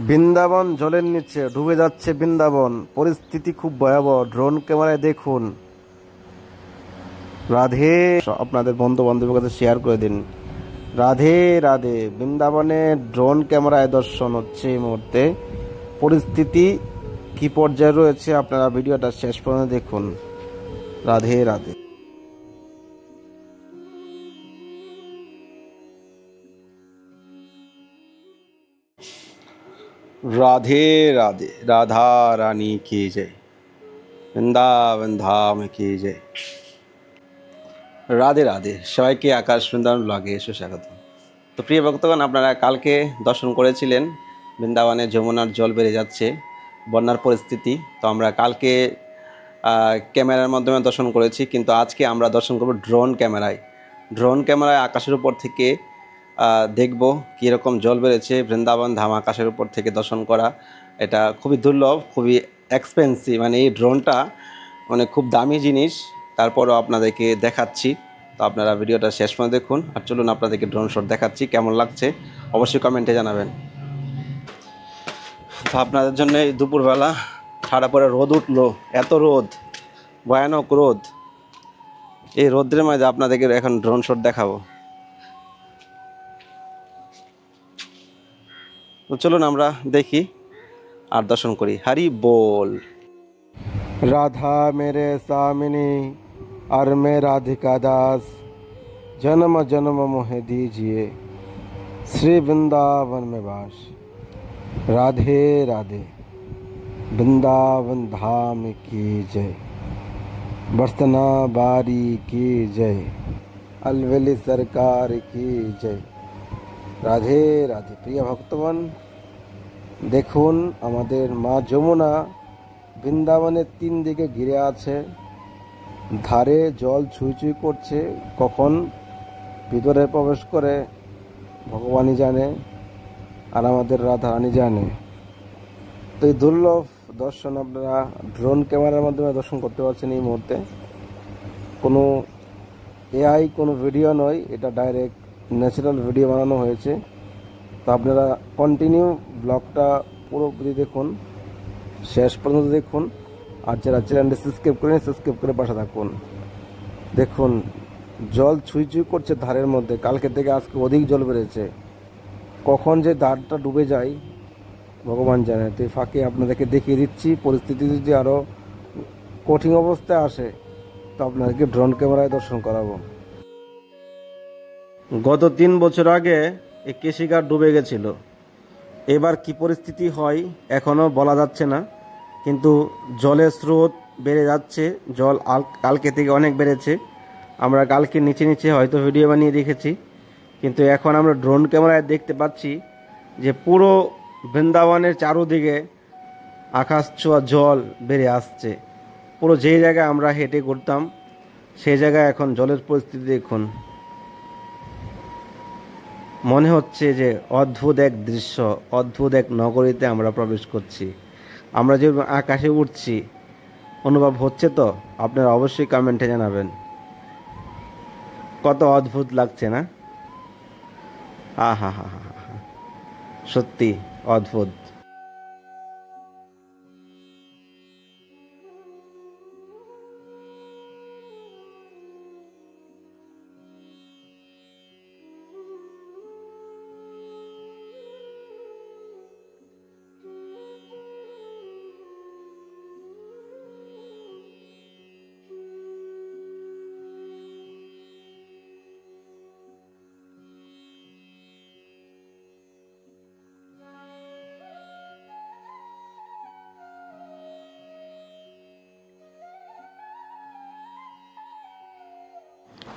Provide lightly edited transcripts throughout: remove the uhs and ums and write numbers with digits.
বৃন্দাবন জলের নিচে ডুবে যাচ্ছে। বৃন্দাবন পরিস্থিতি খুব ভয়াবহ। ড্রোন ক্যামেরায় দেখুন। রাধে, আপনাদের বন্ধু বান্ধবের কাছে শেয়ার করে দিন। রাধে রাধে। বৃন্দাবনে ড্রোন ক্যামেরায় দর্শন হচ্ছে এই মুহূর্তে। পরিস্থিতি কি পর্যায়ে রয়েছে আপনারা ভিডিওটা শেষ পর্যন্ত দেখুন। রাধে রাধে। राधे राधे। राधा रानी की जय। वृंदावन धाम की जय। রাধে রাধে। সবাইকে আকাশ বৃন্দাবন ব্লগে সুস্বাগত। তো প্রিয় ভক্তগণ, আপনারা কালকে দর্শন করেছিলেন বৃন্দাবনে যমুনার জল বেড়ে যাচ্ছে, বন্যার পরিস্থিতি। তো আমরা কালকে ক্যামেরার মাধ্যমে দর্শন করেছি, কিন্তু আজকে আমরা দর্শন করব ড্রোন ক্যামেরায়। ড্রোন ক্যামেরায় আকাশের উপর থেকে দেখব কীরকম জল বেড়েছে। বৃন্দাবন ধাম আকাশের উপর থেকে দর্শন করা এটা খুবই দুর্লভ, খুবই এক্সপেন্সিভ। মানে এই ড্রোনটা মানে খুব দামি জিনিস, তারপরও আপনাদেরকে দেখাচ্ছি। তো আপনারা ভিডিওটা শেষ পর্যন্ত দেখুন। আর চলুন আপনাদেরকে ড্রোন শট দেখাচ্ছি, কেমন লাগছে অবশ্যই কমেন্টে জানাবেন। তো আপনাদের জন্য এই দুপুরবেলা ঠাড়া পরে রোদ উঠলো, এত রোদ, ভয়ানক রোদ। এই রোদ্রের মাঝে আপনাদেরকে এখন ড্রোন শট দেখাবো। তো চলুন আমরা দেখি আর দর্শন করি। হরি बोल। राधा मेरे सामिनी और मैं राधिका दास, जन्म जन्म मोहे दीजिए श्री वृंदावन में वास। राधे राधे। वृंदावन धाम की जय। बरसना बारी की जय। अलवेली सरकार की जय। রাধে রাধে। প্রিয় ভক্তগণ, দেখুন আমাদের মা যমুনা বৃন্দাবনের 3 দিকে ঘিরে আছে। ধারে জল ছুঁই ছুঁই করছে, কখন ভিতরে প্রবেশ করে ভগবানই জানে, আর আমাদের রাধা রানী জানে। তো এই দুর্লভ দর্শন আপনারা ড্রোন ক্যামেরার মাধ্যমে দর্শন করতে পারছেন এই মুহূর্তে। কোনো এআই কোনো ভিডিও নয়, এটা ডাইরেক্ট ন্যাচারাল ভিডিও বানানো হয়েছে। তো আপনারা কন্টিনিউ ব্লগটা পুরোপুরি দেখুন, শেষ পর্যন্ত দেখুন। আর যারা চ্যানেলটি সাবস্ক্রাইব করেন সাবস্ক্রাইব করে পাশে থাকুন। দেখুন জল ছুঁই ছুঁই করছে ধারের মধ্যে। কালকে থেকে আজকে অধিক জল বেড়েছে, কখন যে ধারটা ডুবে যায় ভগবান জানে। তো এই ফাঁকে আপনাদেরকে দেখিয়ে দিচ্ছি, পরিস্থিতি যদি আরও কঠিন অবস্থায় আসে তো আপনাদেরকে ড্রোন ক্যামেরায় দর্শন করাবো। গত 3 বছর আগে এই কেশিঘাট ডুবে গেছিল। এবার কি পরিস্থিতি হয় এখনও বলা যাচ্ছে না, কিন্তু জলের স্রোত বেড়ে যাচ্ছে। জল কালকে থেকে অনেক বেড়েছে। আমরা কালকে নিচে নিচে হয়তো ভিডিও বানিয়ে দেখেছি, কিন্তু এখন আমরা ড্রোন ক্যামেরায় দেখতে পাচ্ছি যে পুরো বৃন্দাবনের চারোদিকে আকাশ ছোঁয়া জল বেড়ে আসছে। পুরো যে জায়গায় আমরা হেঁটে ঘুরতাম সেই জায়গায় এখন জলের পরিস্থিতি দেখুন। মনে হচ্ছে যে অদ্ভুত এক দৃশ্য, অদ্ভুত এক নগরীতে আমরা প্রবেশ করছি। আমরা যে আকাশে উঠছি অনুভব হচ্ছে তো? আপনারা অবশ্যই কমেন্টে জানাবেন। কত অদ্ভুত লাগছে না? আহা হা হা হা, সত্যি অদ্ভুত।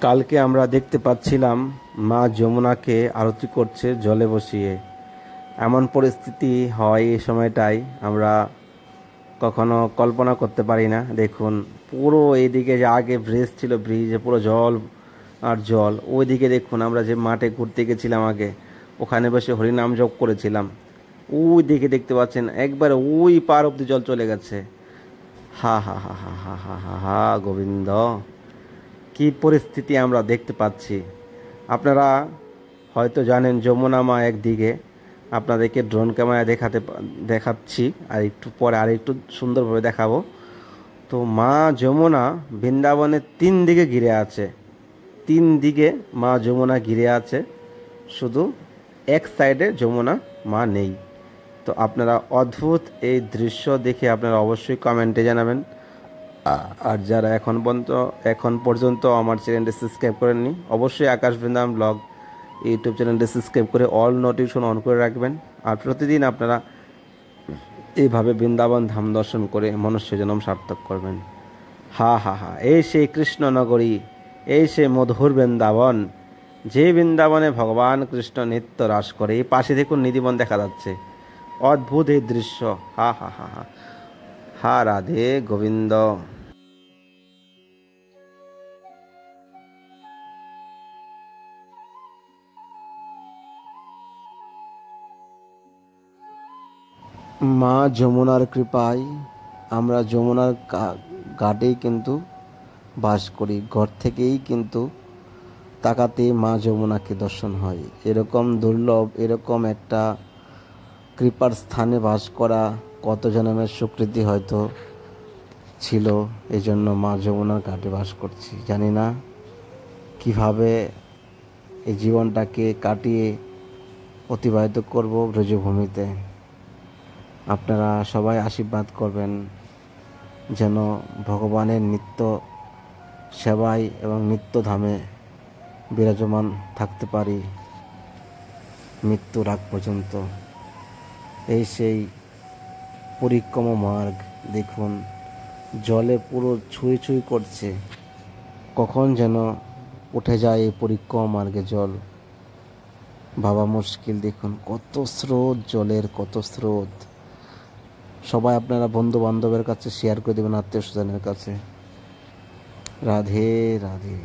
কালকে আমরা দেখতে পাচ্ছিলাম মা যমুনাকে আরতি করছে জলে বসিয়ে। এমন পরিস্থিতি হয় এই সময়টাই আমরা কখনো কল্পনা করতে পারি না। দেখুন পুরো এইদিকে যে আগে ব্রিজ ছিল, ব্রিজে পুরো জল আর জল। ওইদিকে দেখুন আমরা যে মাঠে ঘুরতে গেছিলাম আগে, ওখানে বসে হরিনাম জপ করেছিলাম। ওই দিকে দেখতে পাচ্ছেন একবারে ওই পার অব্দি জল চলে গেছে। হা হা হা হা হা হা হা হা গোবিন্দ, কি পরিস্থিতি আমরা দেখতে পাচ্ছি। আপনারা হয়তো জানেন যমুনা মা একদিকে আপনাদেরকে ড্রোন ক্যামেরায় দেখাচ্ছি, আর একটু পরে আর একটু সুন্দরভাবে দেখাবো। তো মা যমুনা বৃন্দাবনের 3 দিকে ঘিরে আছে, 3 দিকে মা যমুনা ঘিরে আছে, শুধু এক সাইডে যমুনা মা নেই। তো আপনারা অদ্ভুত এই দৃশ্য দেখে আপনারা অবশ্যই কমেন্টে জানাবেন। আর যারা এখন পর্যন্ত আমার চ্যানেলটি সাবস্ক্রাইব করেননি, অবশ্যই আকাশ বৃন্দাবন ব্লগ ইউটিউব চ্যানেলটি সাবস্ক্রাইব করে অল নোটিফিকেশন অন করে রাখবেন। আর প্রতিদিন আপনারা এইভাবে বৃন্দাবন ধাম দর্শন করে মনুষ্য জন্ম সার্থক করবেন। হা হা হা, এই সেই কৃষ্ণনগরী, এই সেই মধুর বৃন্দাবন, যে বৃন্দাবনে ভগবান কৃষ্ণ নিত্য রাস করে। এই পাশে দেখুন নিধিবন দেখা যাচ্ছে, অদ্ভুত এই দৃশ্য। হা হা হা হা, হা রাধে গোবিন্দ। মা যমুনার কৃপায় আমরা যমুনার ঘাটেই কিন্তু বাস করি, ঘর থেকেই কিন্তু তাকাতে মা যমুনাকে দর্শন হয়। এরকম দুর্লভ, এরকম একটা কৃপার স্থানে বাস করা কত জন্মের সুকৃতি হয়তো ছিল, এই জন্য মা যমুনার ঘাটে বাস করছি। জানি না কিভাবে এই জীবনটাকে কাটিয়ে অতিবাহিত করব ব্রজভূমিতে। আপনারা সবাই আশীর্বাদ করবেন যেন ভগবানের নিত্য সেবায় এবং নিত্য ধামে বিরাজমান থাকতে পারি মৃত্যুর আগ পর্যন্ত। এই সেই পরিক্রম মার্গ দেখুন, জলে পুরো ছুঁই ছুঁই করছে, কখন যেন উঠে যায় এই পরিক্রমা মার্গে জল, ভাবা মুশকিল। দেখুন কত স্রোত জলের, কত স্রোত। সবাই আপনারা বন্ধু বান্ধবের কাছে শেয়ার করে দেবেন, আত্মীয় স্বজনের কাছে। রাধে রাধে।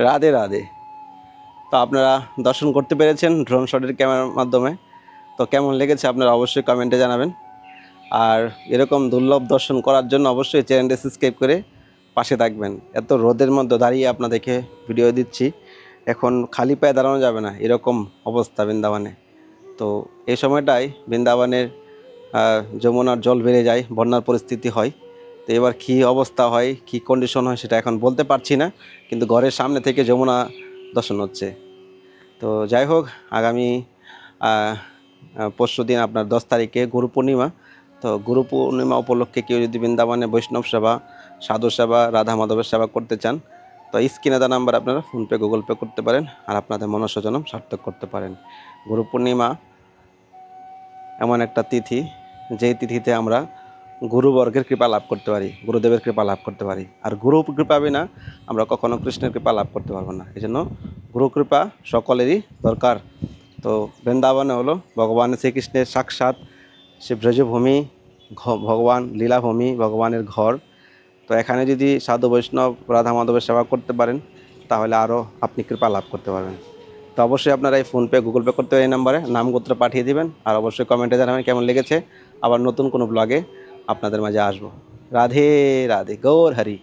রাধে রাধে। তো আপনারা দর্শন করতে পেরেছেন ড্রোন শটের ক্যামেরার মাধ্যমে। তো কেমন লেগেছে আপনারা অবশ্যই কমেন্টে জানাবেন। আর এরকম দুর্লভ দর্শন করার জন্য অবশ্যই চ্যানেলটি সাবস্ক্রাইব করে পাশে থাকবেন। এত রোদের মধ্যে দাঁড়িয়ে আপনাদেরকে ভিডিও দিচ্ছি, এখন খালি পায়ে দাঁড়ানো যাবে না, এরকম অবস্থা বৃন্দাবনে। তো এই সময়টায় বৃন্দাবনের যমুনার জল বেড়ে যায়, বন্যার পরিস্থিতি হয়। তো এবার কী অবস্থা হয়, কী কন্ডিশন হয় সেটা এখন বলতে পারছি না, কিন্তু ঘরের সামনে থেকে যমুনা দর্শন হচ্ছে। তো যাই হোক, আগামী পরশু দিন আপনার 10 তারিখে গুরু পূর্ণিমা। তো গুরু পূর্ণিমা উপলক্ষে কেউ যদি বৃন্দাবনে বৈষ্ণব সেবা, সাধু সেবা, রাধা মাধবের সেবা করতে চান, তো স্ক্রিনে দেওয়া নাম্বার আপনারা ফোনপে, গুগল পে করতে পারেন, আর আপনাদের মনুষ্য জন্ম সার্থক করতে পারেন। গুরু পূর্ণিমা এমন একটা তিথি, যেই তিথিতে আমরা গুরুবর্গের কৃপা লাভ করতে পারি, গুরুদেবের কৃপা লাভ করতে পারি। আর গুরু কৃপা বিনা আমরা কখনো কৃষ্ণের কৃপা লাভ করতে পারবো না। এই জন্য গুরু কৃপা সকলেরই দরকার। তো বৃন্দাবনে হলো ভগবান শ্রীকৃষ্ণের সাক্ষাৎ সে ব্রজভূমি, ভগবান লীলাভূমি, ভগবানের ঘর। তো এখানে যদি সাধু বৈষ্ণব, রাধা মাধবের সেবা করতে পারেন, তাহলে আরও আপনি কৃপা লাভ করতে পারবেন। তো অবশ্যই আপনারা এই ফোনপে, গুগল পে করতে এই নাম্বারে নাম গোত্র পাঠিয়ে দিবেন। আর অবশ্যই কমেন্টে জানাবেন কেমন লেগেছে। আবার নতুন কোনো ব্লগে আপনাদের মাঝে আসবো। রাধে রাধে, গৌর হরি।